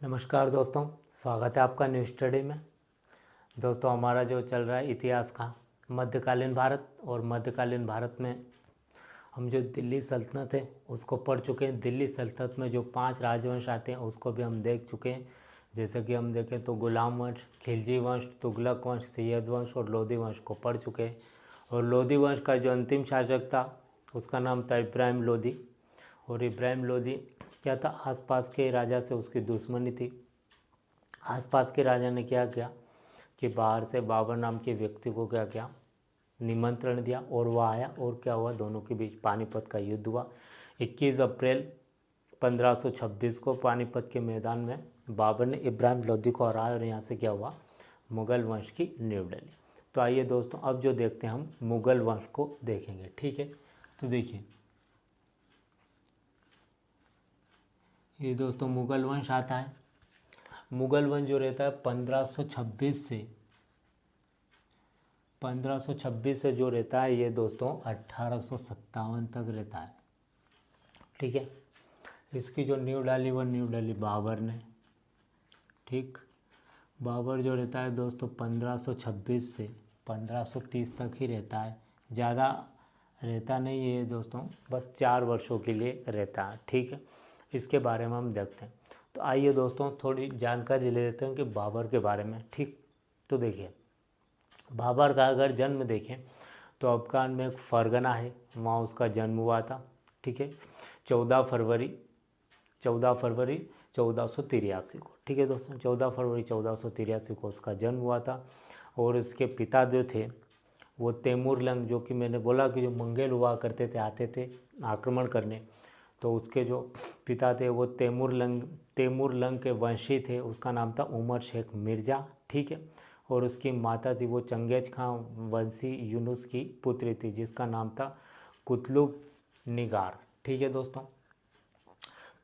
नमस्कार दोस्तों, स्वागत है आपका न्यू स्टडी में। दोस्तों, हमारा जो चल रहा है इतिहास का मध्यकालीन भारत, और मध्यकालीन भारत में हम जो दिल्ली सल्तनत है उसको पढ़ चुके हैं। दिल्ली सल्तनत में जो 5 राजवंश आते हैं उसको भी हम देख चुके हैं। जैसे कि हम देखें तो गुलाम वंश, खिलजी वंश, तुगलक वंश, सैयद वंश और लोधी वंश को पढ़ चुके हैं। और लोधी वंश का जो अंतिम शासक था उसका नाम था इब्राहिम लोधी। और इब्राहिम लोधी क्या था, आसपास के राजा से उसकी दुश्मनी थी। आसपास के राजा ने क्या किया कि बाहर से बाबर नाम के व्यक्ति को क्या किया, निमंत्रण दिया और वह आया। और क्या हुआ, दोनों के बीच पानीपत का युद्ध हुआ। 21 अप्रैल 1526 को पानीपत के मैदान में बाबर ने इब्राहिम लोधी को हराया और यहाँ से क्या हुआ, मुग़ल वंश की नींव डली। तो आइए दोस्तों, अब जो देखते हैं हम मुग़ल वंश को देखेंगे। ठीक है, तो देखिए ये दोस्तों मुग़ल वंश आता है। मुग़ल वंश जो रहता है 1526 से जो रहता है ये दोस्तों 1857 तक रहता है। ठीक है, इसकी जो नींव डाली वो नींव डाली बाबर ने। ठीक, बाबर जो रहता है दोस्तों 1526 से 1530 तक ही रहता है, ज़्यादा रहता नहीं है दोस्तों, बस 4 वर्षों के लिए रहता है। ठीक है, इसके बारे में हम देखते हैं। तो आइए दोस्तों थोड़ी जानकारी ले लेते हैं कि बाबर के बारे में। ठीक, तो देखिए बाबर का अगर जन्म देखें तो अफगान में एक फरगना है, वहाँ उसका जन्म हुआ था। ठीक है, 14 फरवरी 1483 को। ठीक है दोस्तों, 14 फरवरी 1483 को उसका जन्म हुआ था। और इसके पिता जो थे वो तैमूर लंग, जो कि मैंने बोला कि जो मंगेल हुआ करते थे, आते थे आक्रमण करने, तो उसके जो पिता थे वो तैमूर लंग के वंशी थे। उसका नाम था उमर शेख मिर्ज़ा। ठीक है, और उसकी माता थी वो चंगेज खां वंशी यूनुस की पुत्री थी, जिसका नाम था कुतलुब निगार। ठीक है दोस्तों,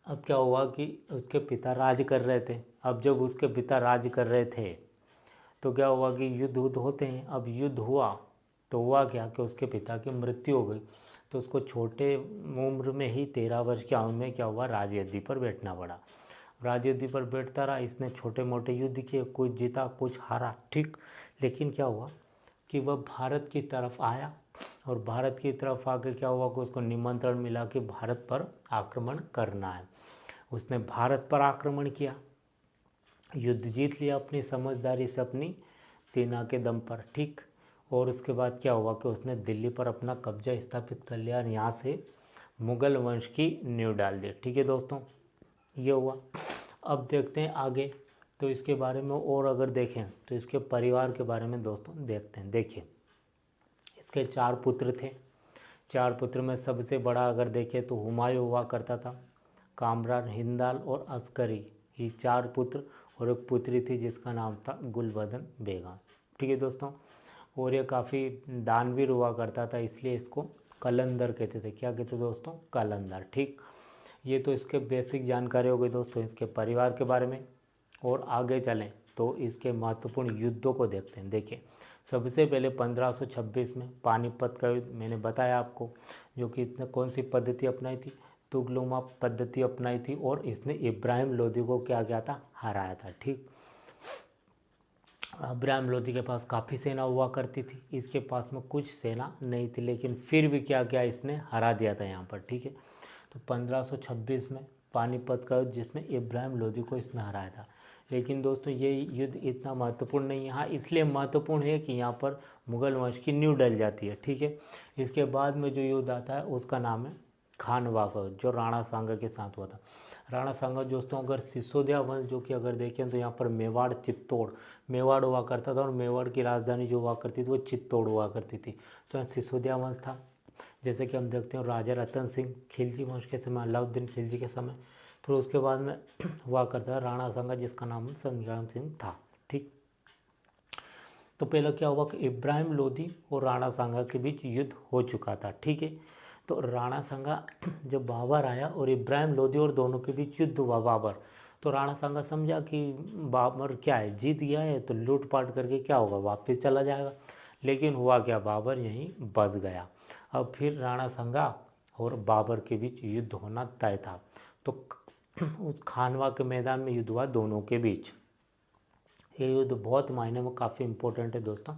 अब क्या हुआ कि उसके पिता राज कर रहे थे। अब जब उसके पिता राज कर रहे थे तो क्या हुआ कि युद्ध होते हैं। अब युद्ध हुआ तो हुआ क्या कि उसके पिता की मृत्यु हो गई। तो उसको छोटे उम्र में ही 13 वर्ष की उम्र में क्या हुआ, राजगद्दी पर बैठना पड़ा। राजगद्दी पर बैठता रहा, इसने छोटे मोटे युद्ध किए, कुछ जीता कुछ हारा। ठीक, लेकिन क्या हुआ कि वह भारत की तरफ आया, और भारत की तरफ आके क्या हुआ कि उसको निमंत्रण मिला कि भारत पर आक्रमण करना है। उसने भारत पर आक्रमण किया, युद्ध जीत लिया अपनी समझदारी से, अपनी सेना के दम पर। ठीक, और उसके बाद क्या हुआ कि उसने दिल्ली पर अपना कब्जा स्थापित कर लिया और यहाँ से मुग़ल वंश की नींव डाल दी। ठीक है दोस्तों, ये हुआ। अब देखते हैं आगे, तो इसके बारे में और अगर देखें तो इसके परिवार के बारे में दोस्तों देखते हैं। देखिए इसके 4 पुत्र थे। 4 पुत्र में सबसे बड़ा अगर देखें तो हुमायूं हुआ करता था। कामरान, हिंदाल और अस्करी, ये 4 पुत्र, और एक पुत्री थी जिसका नाम था गुलबदन बेगम। ठीक है दोस्तों, और ये काफ़ी दानवीर हुआ करता था, इसलिए इसको कलंदर कहते थे। क्या कहते थे दोस्तों, कलंदर। ठीक, ये तो इसके बेसिक जानकारी हो गई दोस्तों इसके परिवार के बारे में। और आगे चलें तो इसके महत्वपूर्ण युद्धों को देखते हैं। देखिए सबसे पहले 1526 में पानीपत का युद्ध मैंने बताया आपको, जो कि इसने कौन सी पद्धति अपनाई थी, तुगलुमा पद्धति अपनाई थी, और इसने इब्राहिम लोधी को क्या किया था, हराया था। ठीक, इब्राहिम लोधी के पास काफ़ी सेना हुआ करती थी, इसके पास में कुछ सेना नहीं थी, लेकिन फिर भी क्या किया, इसने हरा दिया था यहाँ पर। ठीक है, तो 1526 में पानीपत का युद्ध जिसमें इब्राहिम लोधी को इसने हराया था। लेकिन दोस्तों ये युद्ध इतना महत्वपूर्ण नहीं है। हाँ, इसलिए महत्वपूर्ण है कि यहाँ पर मुग़ल वंश की नींव डल जाती है। ठीक है, इसके बाद में जो युद्ध आता है उसका नाम है खानवा का, जो राणा सांगा के साथ हुआ था। राणा सांगा दोस्तों अगर सिसोदिया वंश, जो कि अगर देखें तो यहाँ पर मेवाड़ हुआ करता था, और मेवाड़ की राजधानी जो हुआ करती थी वो चित्तौड़ हुआ करती थी। तो यहाँ सिसोदिया वंश था। जैसे कि हम देखते हैं राजा रतन सिंह खिलजी वंश के समय, अलाउद्दीन खिलजी के समय। फिर उसके बाद में हुआ करता है राणा सांगा, जिसका नाम संग्राम सिंह था। ठीक, तो पहले क्या हुआ कि इब्राहिम लोधी और राणा सांगा के बीच युद्ध हो चुका था। ठीक है, तो राणा सांगा जब बाबर आया और इब्राहिम लोधी और दोनों के बीच युद्ध हुआ बाबर, तो राणा सांगा समझा कि बाबर क्या है, जीत गया है तो लूटपाट करके क्या होगा, वापस चला जाएगा। लेकिन हुआ क्या, बाबर यहीं बच गया। अब फिर राणा सांगा और बाबर के बीच युद्ध होना तय था। तो उस खानवा के मैदान में युद्ध हुआ दोनों के बीच। ये युद्ध बहुत मायने में काफ़ी इम्पोर्टेंट है दोस्तों,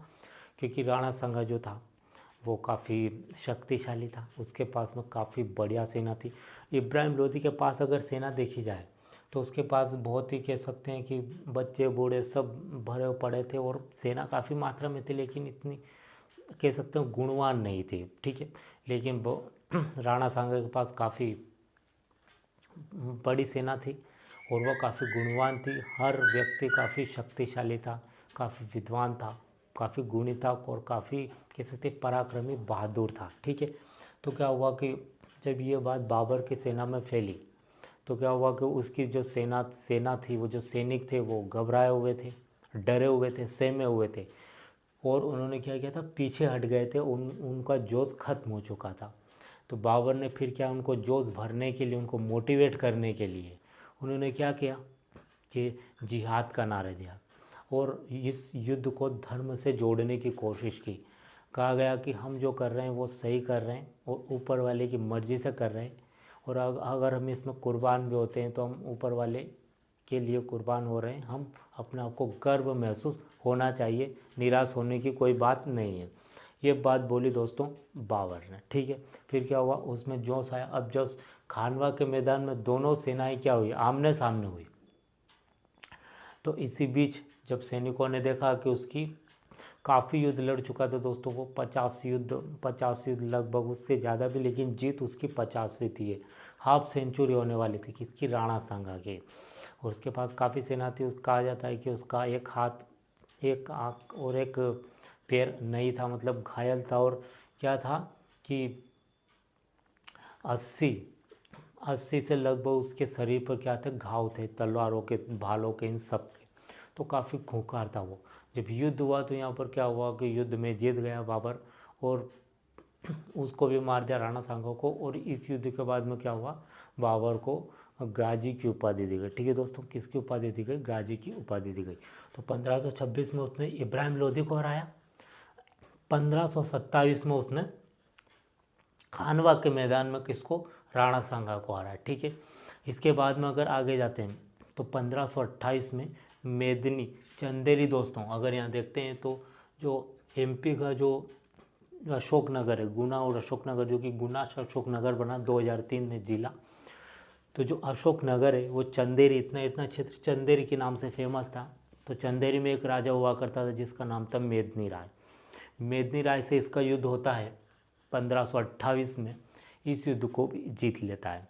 क्योंकि राणा सांगा जो था वो काफ़ी शक्तिशाली था, उसके पास में काफ़ी बढ़िया सेना थी। इब्राहिम लोदी के पास अगर सेना देखी जाए तो उसके पास बहुत ही कह सकते हैं कि बच्चे बूढ़े सब भरे पड़े थे और सेना काफ़ी मात्रा में थी, लेकिन इतनी कह सकते हैं गुणवान नहीं थी, ठीक है। लेकिन वो राणा सांगा के पास काफ़ी बड़ी सेना थी और वह काफ़ी गुणवान थी। हर व्यक्ति काफ़ी शक्तिशाली था, काफ़ी विद्वान था, काफ़ी गुणी था और काफ़ी कह सकते पराक्रमी बहादुर था, ठीक है। तो क्या हुआ कि जब ये बात बाबर की सेना में फैली तो क्या हुआ कि उसकी जो सेना थी, वो जो सैनिक थे वो घबराए हुए थे, डरे हुए थे, सहमे हुए थे और उन्होंने क्या किया था, पीछे हट गए थे। उनका जोश खत्म हो चुका था। तो बाबर ने फिर क्या, उनको जोश भरने के लिए, उनको मोटिवेट करने के लिए उन्होंने क्या किया कि जिहाद का नारा दिया और इस युद्ध को धर्म से जोड़ने की कोशिश की। कहा गया कि हम जो कर रहे हैं वो सही कर रहे हैं और ऊपर वाले की मर्ज़ी से कर रहे हैं, और अगर हम इसमें कुर्बान भी होते हैं तो हम ऊपर वाले के लिए कुर्बान हो रहे हैं। हम अपने आप को गर्व महसूस होना चाहिए, निराश होने की कोई बात नहीं है। ये बात बोली दोस्तों बाबर ने, ठीक है। फिर क्या हुआ, उसमें जोश आया। अब जो खानवा के मैदान में दोनों सेनाएं क्या हुई, आमने सामने हुई। तो इसी बीच जब सैनिकों ने देखा कि उसकी काफ़ी युद्ध लड़ चुका था दोस्तों, वो 50 युद्ध लगभग, उससे ज़्यादा भी, लेकिन जीत उसकी 50वीं थी। हाफ सेंचुरी होने वाली थी किसकी, राणा सांगा की। और उसके पास काफ़ी सेना थी। कहा जाता है कि उसका एक हाथ, एक आँख और एक पैर नहीं था, मतलब घायल था। और क्या था कि 80 से लगभग उसके शरीर पर क्या थे, घाव थे, तलवारों के, भालों के, इन सब के। तो काफ़ी खूंखार था वो। जब युद्ध हुआ तो यहाँ पर क्या हुआ कि युद्ध में जीत गया बाबर और उसको भी मार दिया, राणा सांगा को। और इस युद्ध के बाद में क्या हुआ, बाबर को गाजी की उपाधि दी गई, ठीक है दोस्तों। किसकी उपाधि दी गई, गाजी की उपाधि दी गई। तो 1526 में उसने इब्राहिम लोदी को हराया। 1527 में उसने खानवा के मैदान में किसको, राणा सांगा को हराया, ठीक है। इसके बाद में अगर आगे जाते हैं तो 1528 में मेदिनी चंदेरी दोस्तों, अगर यहाँ देखते हैं तो जो एमपी का जो अशोकनगर है, गुना और अशोकनगर, जो कि गुना से अशोकनगर बना 2003 में जिला। तो जो अशोकनगर है वो चंदेरी, इतना क्षेत्र चंदेरी के नाम से फेमस था। तो चंदेरी में एक राजा हुआ करता था जिसका नाम था मेदिनी राय। मेदिनी राय से इसका युद्ध होता है 1528 में। इस युद्ध को भी जीत लेता है।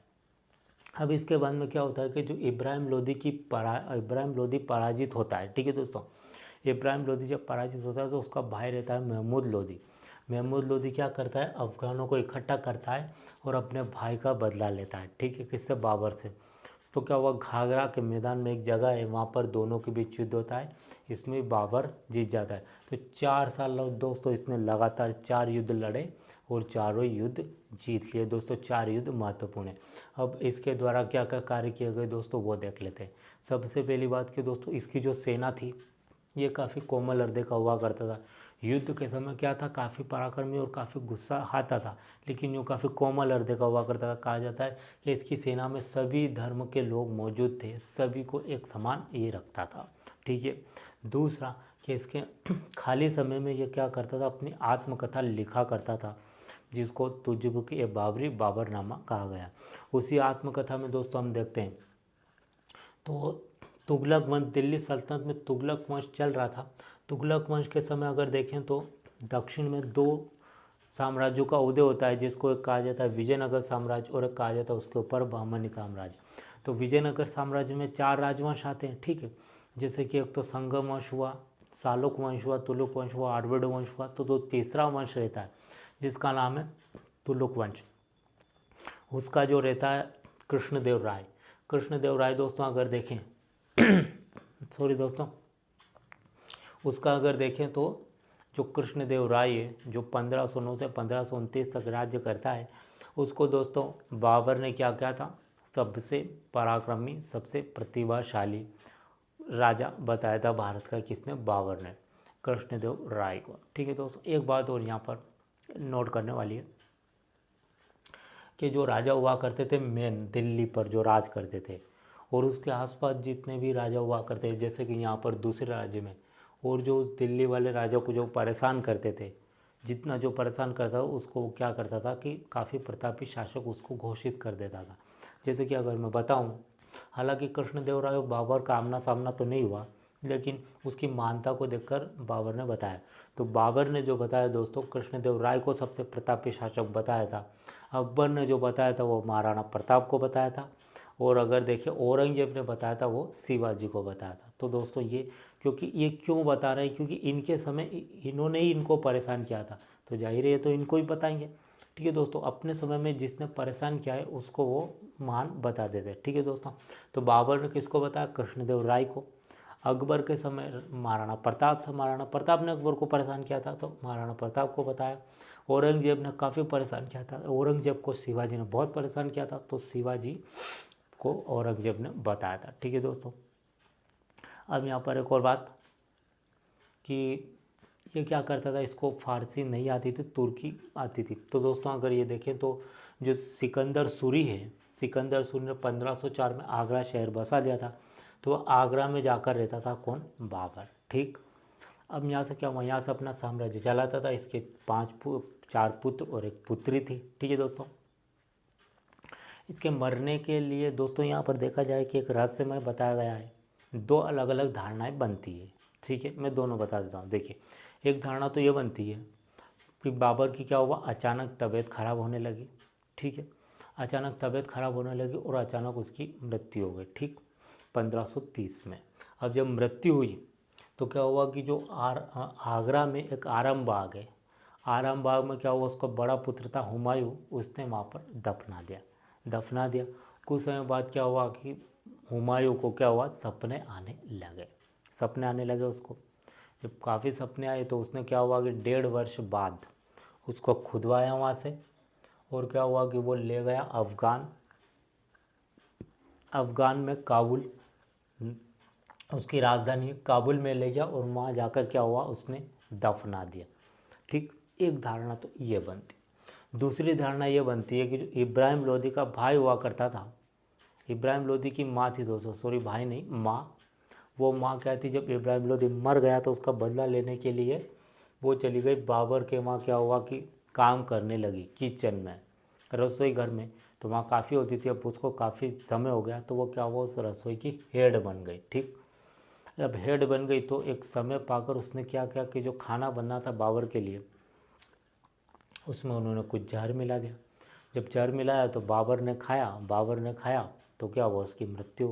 अब इसके बाद में क्या होता है कि जो इब्राहिम लोदी पराजित होता है, ठीक है दोस्तों। इब्राहिम लोदी जब पराजित होता है तो उसका भाई रहता है महमूद लोदी। महमूद लोदी क्या करता है, अफगानों को इकट्ठा करता है और अपने भाई का बदला लेता है, ठीक है, किससे, बाबर से। तो क्या हुआ, घाघरा के मैदान में एक जगह है, वहाँ पर दोनों के बीच युद्ध होता है। इसमें बाबर जीत जाता है। तो 4 साल दोस्तों इसने लगातार 4 युद्ध लड़े और चारों युद्ध जीत लिए दोस्तों। 4 युद्ध महत्वपूर्ण है। अब इसके द्वारा क्या क्या कार्य किए गए दोस्तों, वो देख लेते हैं। सबसे पहली बात कि दोस्तों इसकी जो सेना थी ये काफ़ी कोमल हृदय का हुआ करता था। युद्ध के समय क्या था, काफ़ी पराक्रमी और काफ़ी गुस्सा आता था, लेकिन यूँ काफ़ी कोमल हृदय का हुआ करता था। कहा जाता है कि इसकी सेना में सभी धर्म के लोग मौजूद थे, सभी को एक समान ये रखता था, ठीक है। दूसरा कि इसके खाली समय में ये क्या करता था, अपनी आत्मकथा लिखा करता था, जिसको तुजुक ए बाबरी बाबरनामा कहा गया। उसी आत्मकथा में दोस्तों हम देखते हैं तो तुगलक वंश, दिल्ली सल्तनत में तुगलक वंश चल रहा था। तुगलक वंश के समय अगर देखें तो दक्षिण में 2 साम्राज्यों का उदय होता है, जिसको एक कहा जाता है विजयनगर साम्राज्य और एक कहा जाता है उसके ऊपर बहमनी साम्राज्य। तो विजयनगर साम्राज्य में 4 राजवंश आते हैं, ठीक है। जैसे कि एक तो संगम वंश हुआ, शालुक वंश हुआ, तुलुक वंश हुआ, आर्वेड वंश हुआ। तो तीसरा वंश रहता है जिसका नाम है तुलुक वंश। उसका जो रहता है कृष्णदेव राय। कृष्णदेव राय दोस्तों अगर देखें सॉरी दोस्तों, उसका अगर देखें तो जो कृष्णदेव राय है, जो 1509 से 1529 तक राज्य करता है, उसको दोस्तों बाबर ने क्या किया था, सबसे पराक्रमी, सबसे प्रतिभाशाली राजा बताया था भारत का। किसने, बाबर ने कृष्णदेव राय को, ठीक है दोस्तों। एक बात और यहाँ पर नोट करने वाली है कि जो राजा हुआ करते थे मेन दिल्ली पर जो राज करते थे, और उसके आसपास जितने भी राजा हुआ करते थे, जैसे कि यहाँ पर दूसरे राज्य में, और जो दिल्ली वाले राजा को जो परेशान करते थे, जितना जो परेशान करता था उसको वो क्या करता था कि काफ़ी प्रतापी शासक उसको घोषित कर देता था। जैसे कि अगर मैं बताऊँ, हालांकि कृष्णदेव राय और बाबर का आमना सामना तो नहीं हुआ, लेकिन उसकी मानता को देखकर बाबर ने बताया। तो बाबर ने जो बताया दोस्तों, कृष्णदेव राय को सबसे प्रतापी शासक बताया था। अकबर ने जो बताया था वो महाराणा प्रताप को बताया था। और अगर देखिए औरंगजेब ने बताया था वो शिवाजी को बताया था। तो दोस्तों ये, क्योंकि ये क्यों बता रहे हैं, क्योंकि इनके समय इन्होंने ही इनको परेशान किया था, तो जाहिर है तो इनको ही बताएंगे। ठीक है दोस्तों, अपने समय में जिसने परेशान किया है उसको वो महान बता देते हैं। ठीक है दोस्तों, तो बाबर ने किसको बताया, कृष्णदेव राय को। अकबर के समय महाराणा प्रताप था, महाराणा प्रताप ने अकबर को परेशान किया था, तो महाराणा प्रताप को बताया। औरंगजेब ने काफ़ी परेशान किया था, औरंगजेब को शिवाजी ने बहुत परेशान किया था, तो शिवाजी को औरंगजेब ने बताया था। ठीक है दोस्तों, अब यहाँ पर एक और बात कि ये क्या करता था, इसको फारसी नहीं आती थी, तुर्की आती थी। तो दोस्तों अगर ये देखें तो जो सिकंदर सूरी है, सिकंदर सूरी ने 1504 में आगरा शहर बसा लिया था। तो आगरा में जाकर रहता था कौन, बाबर। ठीक, अब यहाँ से क्या हुआ, यहाँ से अपना साम्राज्य चलाता था। इसके 4 पुत्र और 1 पुत्री थी। ठीक है दोस्तों, इसके मरने के लिए दोस्तों यहाँ पर देखा जाए कि एक रहस्यमय बताया गया है, 2 अलग अलग धारणाएं बनती है। ठीक है, मैं दोनों बता देता हूँ। देखिए, एक धारणा तो ये बनती है कि बाबर की क्या हुआ, अचानक तबीयत खराब होने लगी। ठीक है, अचानक तबीयत खराब होने लगी और अचानक उसकी मृत्यु हो गई। ठीक, 1530 में। अब जब मृत्यु हुई तो क्या हुआ कि जो आगरा में एक आराम बाग है, आराम बाग में क्या हुआ, उसका बड़ा पुत्र था हुमायूं, उसने वहाँ पर दफना दिया। कुछ समय बाद क्या हुआ कि हुमायूं को क्या हुआ, सपने आने लगे उसको। जब काफ़ी सपने आए तो उसने क्या हुआ कि 1.5 वर्ष बाद उसको खुदवाया वहाँ से, और क्या हुआ कि वो ले गया अफ़गान में, काबुल उसकी राजधानी काबुल में ले गया, और वहाँ जाकर क्या हुआ, उसने दफना दिया। ठीक, एक धारणा तो ये बनती। दूसरी धारणा ये बनती है कि जो इब्राहिम लोदी का भाई हुआ करता था, इब्राहिम लोदी की माँ थी दोस्तों, सॉरी भाई नहीं, माँ। वो माँ क्या थी, जब इब्राहिम लोदी मर गया तो उसका बदला लेने के लिए वो चली गई बाबर के वहाँ। क्या हुआ कि काम करने लगी किचन में, रसोई घर में। तो वहाँ काफ़ी होती थी, अब उसको काफ़ी समय हो गया, तो वो क्या हुआ, उस रसोई की हेड बन गई। ठीक, जब हेड बन गई तो एक समय पाकर उसने क्या किया कि जो खाना बनना था बाबर के लिए, उसमें उन्होंने कुछ जहर मिला दिया। जब जहर मिलाया तो बाबर ने खाया तो क्या हुआ, उसकी मृत्यु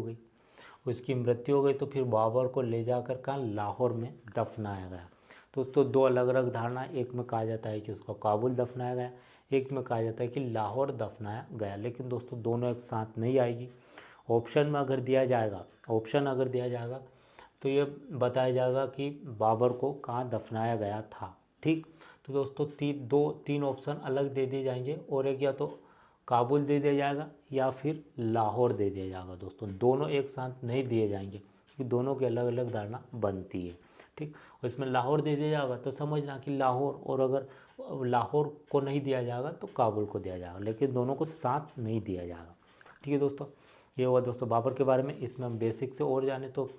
हो गई। तो फिर बाबर को ले जाकर कहाँ, लाहौर में दफनाया गया। तो 2 अलग अलग धारणा, एक में कहा जाता है कि उसको काबुल दफनाया गया, एक में कहा जाता है कि लाहौर दफनाया गया। लेकिन दोस्तों दोनों एक साथ नहीं आएगी। ऑप्शन अगर दिया जाएगा तो ये बताया जाएगा कि बाबर को कहाँ दफनाया गया था। ठीक, तो दोस्तों 3 ऑप्शन अलग दे दिए जाएंगे, और एक या तो काबुल दे दिया जाएगा या फिर लाहौर दे दिया जाएगा। दोस्तों दोनों एक साथ नहीं दिए जाएंगे, क्योंकि दोनों की अलग अलग धारणा बनती है। ठीक, और इसमें लाहौर दे दिया जाएगा तो समझना कि लाहौर, और अगर लाहौर को नहीं दिया जाएगा तो काबुल को दिया जाएगा, लेकिन दोनों को साथ नहीं दिया जाएगा। ठीक है दोस्तों, ये हुआ दोस्तों बाबर के बारे में। इसमें हम बेसिक से और जाने तो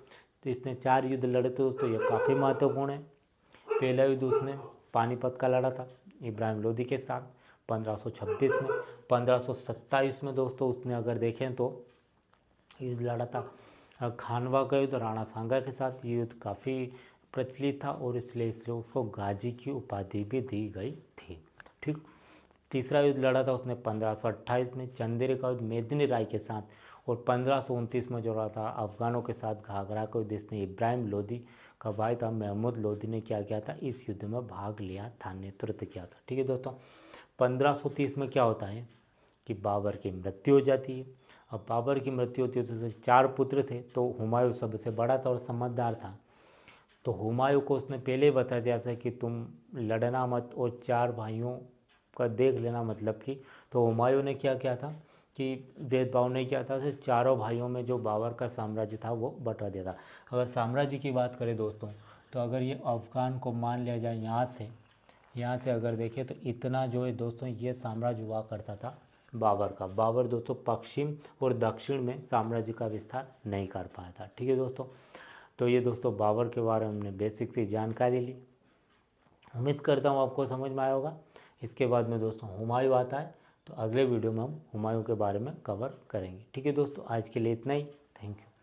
इसने 4 युद्ध लड़े थे दोस्तों, ये काफ़ी महत्वपूर्ण है। पहला युद्ध उसने पानीपत का लड़ा था इब्राहिम लोदी के साथ 1526 में। 1527 में दोस्तों उसने अगर देखें तो युद्ध लड़ा था खानवा का युद्ध राणा सांगा के साथ। ये युद्ध काफ़ी प्रचलित था और इसलिए उसको गाजी की उपाधि भी दी गई थी। ठीक, तीसरा युद्ध लड़ा था उसने 1528 में चंदेरी का युद्ध मेदिनी राय के साथ, और 1529 में जो रहा था अफगानों के साथ घाघरा का युद्ध, इसने इब्राहिम लोदी का भाई था महमूद लोदी ने क्या किया था, इस युद्ध में भाग लिया था, नेतृत्व किया था। ठीक है दोस्तों, 1530 में क्या होता है कि बाबर की मृत्यु हो जाती है। अब बाबर की मृत्यु होती है तो 4 पुत्र थे, तो हुमायूं सबसे बड़ा था और समझदार था। तो हुमायूं को उसने पहले ही बता दिया था कि तुम लड़ना मत और 4 भाइयों का देख लेना, मतलब कि। तो हुमायूं ने क्या किया था कि भेदभाव नहीं किया था, सिर्फ चारों भाइयों में जो बाबर का साम्राज्य था वो बंटवा दिया था। अगर साम्राज्य की बात करें दोस्तों, तो अगर ये अफ़गान को मान लिया जाए, यहाँ से अगर देखें तो इतना जो है दोस्तों ये साम्राज्य हुआ करता था बाबर का। बाबर दोस्तों पश्चिम और दक्षिण में साम्राज्य का विस्तार नहीं कर पाया था। ठीक है दोस्तों, तो ये दोस्तों बाबर के बारे में हमने बेसिक सी जानकारी ली। उम्मीद करता हूँ आपको समझ में आया होगा। इसके बाद में दोस्तों हुमायूं आता है, तो अगले वीडियो में हम हुमायूं के बारे में कवर करेंगे। ठीक है दोस्तों, आज के लिए इतना ही। Thank you.